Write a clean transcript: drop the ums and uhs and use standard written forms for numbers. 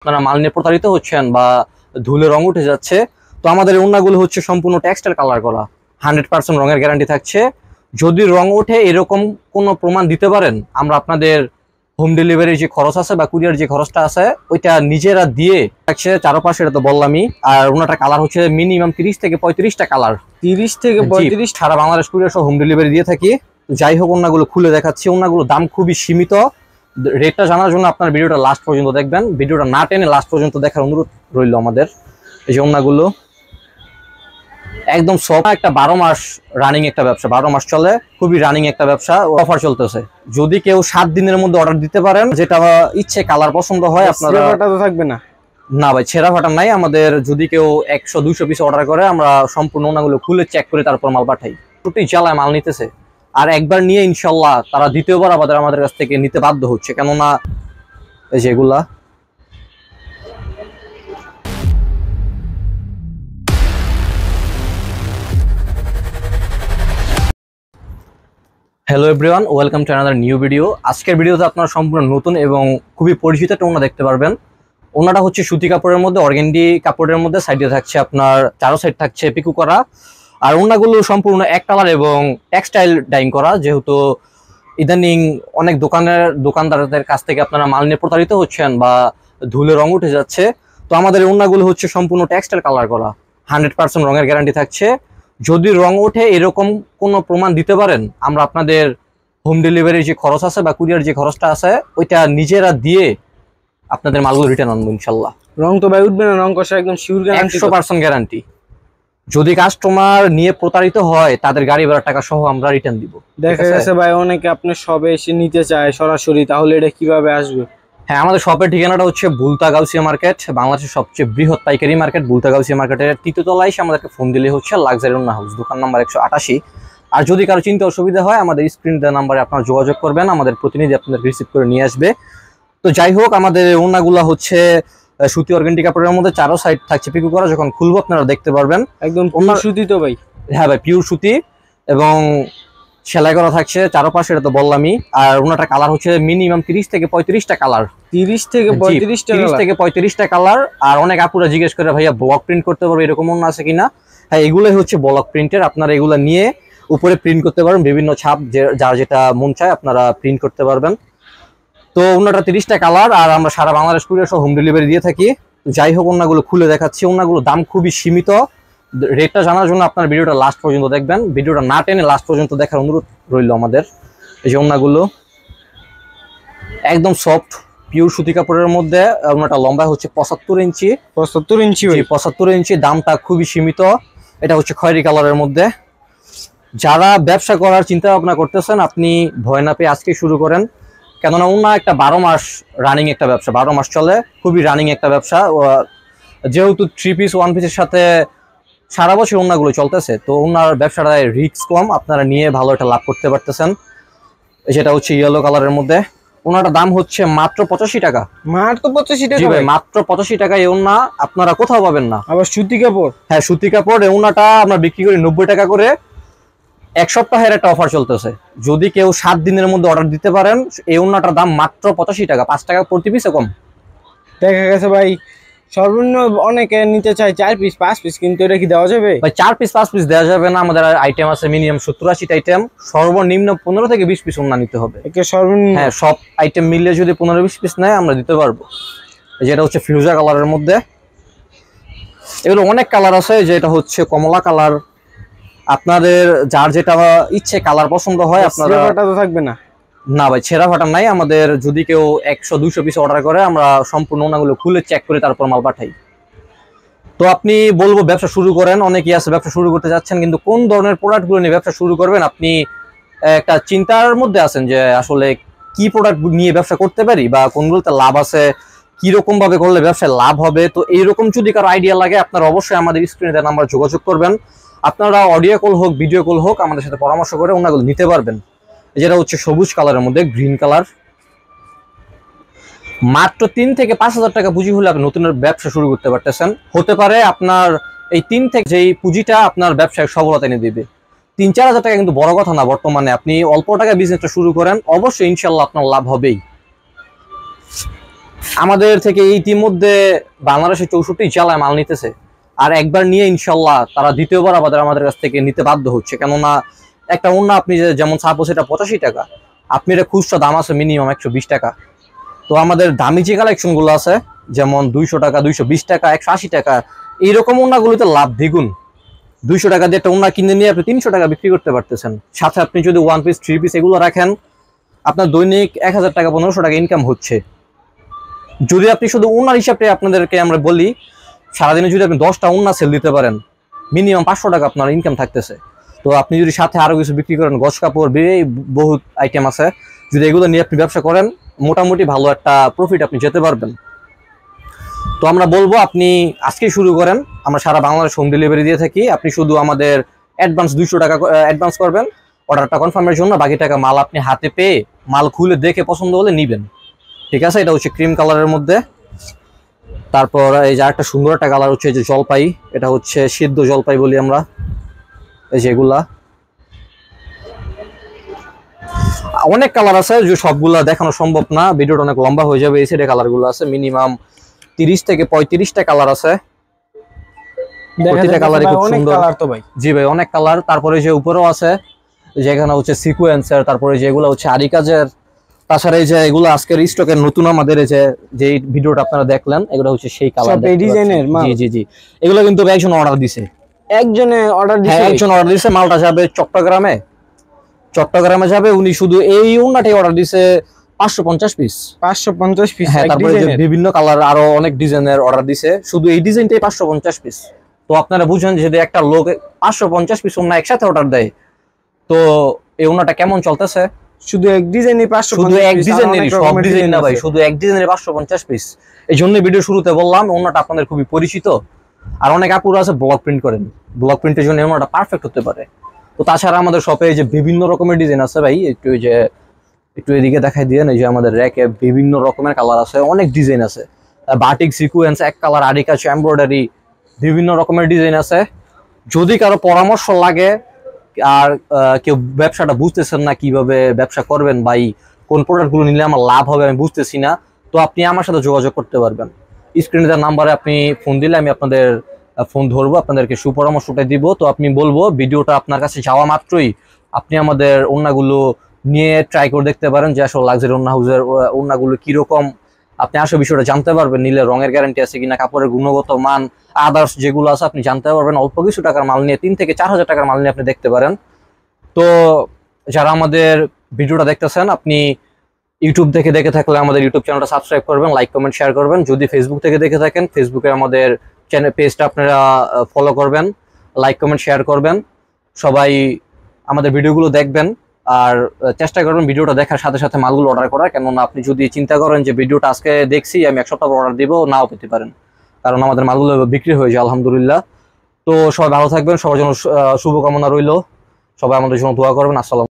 আপনারা মাল নিয়ে প্রতারিত হচ্ছেন বা ধুলে রং উঠে যাচ্ছে, তো আমাদের এই ওড়নাগুলো হচ্ছে সম্পূর্ণ টেক্সটাইল কালার করা, 100% রঙের গ্যারান্টি থাকছে। যদি রং ওঠে এরকম কোনো প্রমাণ দিতে পারেন, আমরা আপনাদের হোম ডেলিভারির যে খরচ আছে বা কুরিয়ার যে খরচটা আছে ওইটা নিজেরা দিয়ে থাকছে। চারপাশে এটা তো বললামই। আর ওনাটা কালার হচ্ছে মিনিমাম 30 থেকে 35টা কালার, 30 থেকে 35 সারা বাংলাদেশ কুরিয়ার সহ হোম ডেলিভারি দিয়ে থাকি। যাই হোক, ওড়নাগুলো খুলে দেখাচ্ছি। ওড়নাগুলো দাম খুবই সীমিত। রেটটা জানার জন্য আপনার ভিডিওটা লাস্ট পর্যন্ত দেখবেন। ভিডিওটা না টেনে লাস্ট পর্যন্ত দেখার অনুরোধ রইল আমাদের। এই যে ওড়নাগুলো একদম সব একটা 12 মাস রানিং একটা ব্যবসা, 12 মাস চলে, খুবই রানিং একটা ব্যবসা। অফার চলতেছে, যদি কেউ 7 দিনের মধ্যে অর্ডার দিতে পারেন, যেটা ইচ্ছে কালার পছন্দ হয় আপনারা। তো থাকবে না? না ভাই, ছেঁড়া ফাটা নাই আমাদের। যদি কেউ 100-200 পিস অর্ডার করে, আমরা সম্পূর্ণ ওনাগুলো খুলে চেক করে তারপর মাল পাঠাই। প্রতি জেলায় মাল নিতেছে, আর একবার নিয়ে ইনশাল্লাহ তারা দ্বিতীয়বার আমাদের কাছ থেকে নিতে বাধ্য হচ্ছে। কেননা এই যেগুলা hello everyone, welcome to another new video. আজকের ভিডিওতে আপনারা সম্পূর্ণ নতুন এবং খুবই পরিচিত একটা ওড়না দেখতে পারবেন। ওড়নাটা হচ্ছে সুতি কাপড়ের মধ্যে, অর্গেন্ডি কাপড়ের মধ্যে, সাইডে থাকছে আপনার চারো সাইড থাকছে পিকু করা। আর ওড়নাগুলো সম্পূর্ণ এক কালার এবং টেক্সটাইল ডাইং করা। যেহেতু ইদানিং অনেক দোকানদারদের কাছ থেকে আপনারা মাল নিয়ে প্রতারিত হচ্ছেন বা ধুলে রং উঠে যাচ্ছে, তো আমাদের ওড়নাগুলো হচ্ছে সম্পূর্ণ টেক্সটাইল কালার করা, 100% রঙের গ্যারান্টি থাকছে। যদি রং ওঠে এরকম কোনো প্রমাণ দিতে পারেন, আমরা আপনাদের হোম ডেলিভারির যে খরচ আছে বা কুরিয়ার যে খরচটা আছে ওইটা নিজেরা দিয়ে আপনাদের মালগুলো রিটার্ন আনবো ইনশাল্লাহ। রং তো ভাই উঠবে না? রং কষা একদম শিওর গ্যারান্টি, 100% গ্যারান্টি। যদি কাস্টমার নিয়ে প্রতারিত হয়, তাদের গাড়ি ভাড়া টাকা সহ আমরা রিটার্ন দিব। দেখা গেছে ভাই অনেকে আপনার শপে এসে নিতে চায় সরাসরি, তাহলে এটা কিভাবে আসবে? হ্যাঁ, আমাদের শপের ঠিকানাটা হচ্ছে বুলতা গাউসিয়া মার্কেট, বাংলাদেশের সবচেয়ে বৃহৎ পাইকারি মার্কেট বুলতা গাউসিয়া মার্কেটের 3য় তলায় এসে আমাদেরকে ফোন দিলে হচ্ছে লাক্সারি ওড়না হাউস, দোকান নাম্বার 188। আর যদি কারো চিন্তা অসুবিধা হয়, আমাদের স্ক্রিন দেওয়া নাম্বারে আপনারা যোগাযোগ করবেন, আমাদের প্রতিনিধি আপনাদের রিসিভ করে নিয়ে আসবে। তো যাই হোক, আমাদের ওড়নাগুলো হচ্ছে সুতি অর্গেন্ডি কাপড়ের মধ্যে, চারো সাইড থাকছে পিকু করা। যখন খুলবো আপনারা দেখতে পারবেন একদম পিওর সুতি তো ভাই? হ্যাঁ ভাই, পিওর সুতি এবং সেলাই করা থাকছে চারপাশে, এটা তো বললামই। আর ওনাটা কালার হচ্ছে মিনিমাম 30 থেকে 35টা কালার, 30 থেকে 35টা কালার। আর অনেক আপুরা জিজ্ঞেস করে ভাইয়া ব্লক প্রিন্ট করতে পারবে, এরকম ওড়না আছে কিনা? হ্যাঁ, এগুলোই হচ্ছে ব্লক প্রিন্টের। আপনারা এগুলো নিয়ে উপরে প্রিন্ট করতে পারবেন, বিভিন্ন ছাপ যার যেটা মন চায় আপনারা প্রিন্ট করতে পারবেন। তো ওনাটা 30টা কালার, আর আমরা সারা বাংলাদেশ কুরিয়ার সহ হোম ডেলিভারি দিয়ে থাকি। যাই হোক, ওড়নাগুলো খুলে দেখাচ্ছি। ওড়নাগুলো দাম খুবই সীমিত। রেটটা জানার জন্য আপনার ভিডিওটা লাস্ট পর্যন্ত দেখবেন। ভিডিওটা না টেনে লাস্ট পর্যন্ত দেখার অনুরোধ রইল আমাদের। এই যে ওড়নাগুলো একদম সফট পিওর সুতি কাপড়ের মধ্যে। ওড়নাটা লম্বা হচ্ছে 75 ইঞ্চি। 75 ইঞ্চি। দামটা খুবই সীমিত। এটা হচ্ছে খয়েরি কালারের মধ্যে। যারা ব্যবসা করার চিন্তা ভাবনা করতেছেন, আপনি ভয় না পেয়ে আজকে শুরু করেন। কেননা ওড়না একটা 12 মাস রানিং একটা ব্যবসা, 12 মাস চলে, খুবই রানিং একটা ব্যবসা। যেহেতু 3 পিস 1 পিসের সাথে সারা বছর ওড়নাগুলো চলতেছে, তো ওড়নার ব্যবসাটায় রিস্ক কম, আপনারা নিয়ে ভালো একটা লাভ করতে পারতেছেন। যেটা হচ্ছে ইয়েলো কালারের মধ্যে। ওনাটার দাম হচ্ছে মাত্র 85 টাকা। মাত্র 85 টাকা? জি ভাই, মাত্র 85 টাকায় এই ওড়না আপনারা কোথাও পাবেন না। আবার সুতি কাপড়? হ্যাঁ, সুতি কাপড়। এই ওড়নাটা আমরা বিক্রি করি 90 টাকা করে। এক সপ্তাহের একটা অফার চলতেছে, যদি কেউ 7 দিনের মধ্যে অর্ডার দিতে পারেন, এই ওড়নাটার দাম মাত্র 85 টাকা, 5 টাকা প্রতি পিসে কম। দেখা গেছে ভাই সর্বনিম্ন অনেকে নিতে চায় 4 পিস 5 পিস, কিন্তু এটা কি দেওয়া যাবে ভাই? 4 পিস 5 পিস দেওয়া যাবে না। আমাদের আইটেম আছে মিনিমাম 70-80টা আইটেম, সর্বনিম্ন 15 থেকে 20 পিস ওড়না নিতে হবে। একে সর্বনিম্ন? হ্যাঁ, সব আইটেম মিলিয়ে যদি 15-20 পিস নেয় আমরা দিতে পারবো। যেটা হচ্ছে ফিউজা কালারের মধ্যে। এগুলো অনেক কালার আছে, যেটা হচ্ছে কমলা কালার। আপনাদের যার যেটা ইচ্ছে কালার পছন্দ হয় আপনারা। তো থাকবে না? না ভাই, ছেঁড়া ফাটা নাই আমাদের। যদি কেউ 100-200 পিস অর্ডার করে, আমরা সম্পূর্ণ ওনাগুলো খুলে চেক করে তারপর মাল পাঠাই। তো আপনি বলবো ব্যবসা শুরু করেন। অনেকেই আছে ব্যবসা শুরু করতে যাচ্ছেন, কিন্তু কোন ধরনের প্রোডাক্টগুলো নিয়ে ব্যবসা শুরু করবেন আপনি একটা চিন্তার মধ্যে আছেন যে আসলে কি প্রোডাক্ট নিয়ে ব্যবসা করতে পারি বা কোনগুলোতে লাভ আছে, কিরকম ভাবে করলে ব্যবসায় লাভ হবে। তো এইরকম যদি কারো আইডিয়া লাগে, আপনারা অবশ্যই আমাদের স্ক্রিনে দেওয়া নাম্বার যোগাযোগ করবেন। আপনারা অডিও কল হোক ভিডিও কল হোক আমাদের সাথে পরামর্শ করে ওনাগুলো নিতে পারবেন। যেটা হচ্ছে সবুজ কালারের মধ্যে গ্রিন কালার। মাত্র 3 থেকে 5,000 টাকা পুঁজি হলে আপনি নতুন ব্যবসা শুরু করতে পারতেছেন। হতে পারে আপনার এই 3 থেকে যেই পুঁজিটা আপনার ব্যবসায় সফলতা এনে দিবে। 3-4 হাজার টাকা কিন্তু বড় কথা না। বর্তমানে আপনি অল্প টাকা বিজনেসটা শুরু করেন, অবশ্যই ইনশাল্লাহ আপনার লাভ হবেই। আমাদের থেকে ইতিমধ্যে বাংলাদেশের 64 জেলায় মাল নিতেছে। আর একবার নিয়ে ইনশাল্লাহ তারা দ্বিতীয়বার আমাদের কাছ থেকে নিতে বাধ্য হচ্ছে। কেননা একটা ওড়না আপনি যেমন সাপোজ এটা 85 টাকা, আপনি এটা খুচরা দাম আছে মিনিমাম 120 টাকা। তো আমাদের দামি যে কালেকশন গুলো আছে যেমন 200 টাকা, 220 টাকা, 180 টাকা, এইরকম ওড়নাগুলোতে লাভ দ্বিগুণ। 200 টাকা দিয়ে একটা ওড়না কিনে নিয়ে আপনি 300 টাকা বিক্রি করতে পারতেছেন। সাথে আপনি যদি 1 পিস 3 পিস এগুলো রাখেন, আপনার দৈনিক 1000 টাকা 1500 টাকা ইনকাম হচ্ছে। যদি আপনি শুধু ওড়নার হিসাবে আপনাদেরকে আমরা বলি, সারাদিনে যদি আপনি 10টা ওড়না সেল দিতে পারেন, মিনিমাম 500 টাকা আপনার ইনকাম থাকতেছে। তো আপনি যদি সাথে আরো কিছু বিক্রি করেন, গজ কাপড়, বহুত আইটেম আছে, যদি এগুলো নিয়ে আপনি ব্যবসা করেন, মোটামুটি ভালো একটা প্রফিট আপনি যেতে পারবেন। তো আমরা বলবো আপনি আজকে শুরু করেন। আমরা সারা বাংলাদেশ হোম ডেলিভারি দিয়ে থাকি। আপনি শুধু আমাদের অ্যাডভান্স 200 টাকা অ্যাডভান্স করবেন অর্ডারটা কনফার্মের জন্য। বাকি টাকা মাল আপনি হাতে পেয়ে মাল খুলে দেখে পছন্দ হলে নিবেন। ঠিক আছে, এটা হচ্ছে ক্রিম কালারের মধ্যে। তারপর এই যে আরেকটা সুন্দর একটা কালার হচ্ছে এই যে জলপাই, এটা হচ্ছে সিদ্ধ জলপাই বলি আমরা। এই যে এগুলা অনেক কালার আছে, যে সবগুলা দেখানো সম্ভব না, ভিডিওটা অনেক লম্বা হয়ে যাবে। এই সাইডে কালারগুলো আছে মিনিমাম 30 থেকে 35টা কালার আছে। প্রতিটা কালারই খুব সুন্দর। জি ভাই, অনেক কালার। তারপরে যে উপরেও আছে, যেখানে হচ্ছে সিকোয়েন্সের, তারপরে যেগুলো হচ্ছে আরি কাজের। তাছাড়া এই যে এগুলো আজকের স্টকের নতুন, আমাদের এই যে ভিডিওটা আপনারা দেখলেন, এগুলো হচ্ছে সেই কালার ডিজাইনের মাল। জি জি জি, এগুলো কিন্তু একজন অর্ডার দিছে। একজনে অর্ডার দিছে? হ্যাঁ, একজন অর্ডার দিছে। মালটা যাবে চট্টগ্রামে যাবে। উনি শুধু এই ওড়নাটাই অর্ডার দিছে 550 পিস। 550 পিস? হ্যাঁ, তারপরে যে বিভিন্ন কালার আরো অনেক ডিজাইনের অর্ডার দিছে, শুধু এই ডিজাইনটাই 550 পিস। তো আপনারা বুঝেন যদি একটা লোক 550 পিস ওড়না একসাথে অর্ডার দেয়, তো এই ওড়নাটা কেমন চলতেছে। শুধু এক ডিজাইনই 550 শুধু এক ডিজাইনেরই, সব ডিজাইন না ভাই, শুধু এক ডিজাইনের 550 পিস। এই জন্য ভিডিও শুরুতে বললাম ওড়নাটা আপনাদের খুবই পরিচিত। আর অনেক আপুরা আছে ব্লক প্রিন্ট করেন, ব্লক প্রিন্টের জন্য ওড়নাটা পারফেক্ট হতে পারে। তো তাছাড়া আমাদের শপে যে বিভিন্ন রকমের ডিজাইন আছে ভাই, একটু এদিকে দেখাই দিয়ে। এই যে আমাদের র্যাকে বিভিন্ন রকমের কালার আছে, অনেক ডিজাইন আছে। বাটিক, সিকোয়েন্স, এক কালার, আরি কাজ, এমব্রয়ডারি, বিভিন্ন রকমের ডিজাইন আছে। যদি কারো পরামর্শ লাগে আর কেউ ব্যবসাটা বুঝতেছেন না কিভাবে ব্যবসা করবেন, ভাই কোন প্রোডাক্টগুলো নিলে আমার লাভ হবে আমি বুঝতেছি না, তো আপনি আমার সাথে যোগাযোগ করতে পারবেন। স্ক্রিনে দেওয়া নাম্বারে আপনি ফোন দিলে আমি আপনাদের ফোন ধরবো, আপনাদেরকে সুপরামর্শটা দিব। তো আপনি বলবো ভিডিওটা আপনার কাছে যাওয়া মাত্রই আপনি আমাদের ওড়নাগুলো নিয়ে ট্রাই করে দেখতে পারেন, যে আসলে লাক্সারি ওড়না হাউসের ওড়নাগুলো কিরকম। আপনি আসলে বিষয়টা জানতে পারবেন, নিলে রঙের গ্যারান্টি আছে কিনা, কাপড়ের গুণগত মান, আদার্স যেগুলো আছে আপনি জানতে পারবেন। অল্প কিছু টাকার মাল নিয়ে 3 থেকে 4000 টাকার মাল নিয়ে আপনি দেখতে পারেন। তো যারা আমাদের ভিডিওটা দেখতেছেন, আপনি ইউটিউব থেকে দেখে থাকলে আমাদের ইউটিউব চ্যানেলটা সাবস্ক্রাইব করবেন, লাইক কমেন্ট শেয়ার করবেন। যদি ফেসবুক থেকে দেখে থাকেন, ফেসবুকে আমাদের চ্যানেল পেজটা আপনারা ফলো করবেন, লাইক কমেন্ট শেয়ার করবেন। সবাই আমাদের ভিডিওগুলো দেখবেন আর চেষ্টা করবেন ভিডিওটা দেখার সাথে সাথে মালগুলো অর্ডার করার। কেননা আপনি যদি চিন্তা করেন যে ভিডিওটা আজকে দেখছি আমি 1 সপ্তাহ অর্ডার দিব, নাও পেতে পারেন, কারণ আমাদের মালগুলো বিক্রি হয়ে যায় আলহামদুলিল্লাহ। তো সবাই ভালো থাকবেন, সবার জন্য শুভকামনা রইল। সবাই আমাদের জন্য দোয়া করবেন। আসসালাম।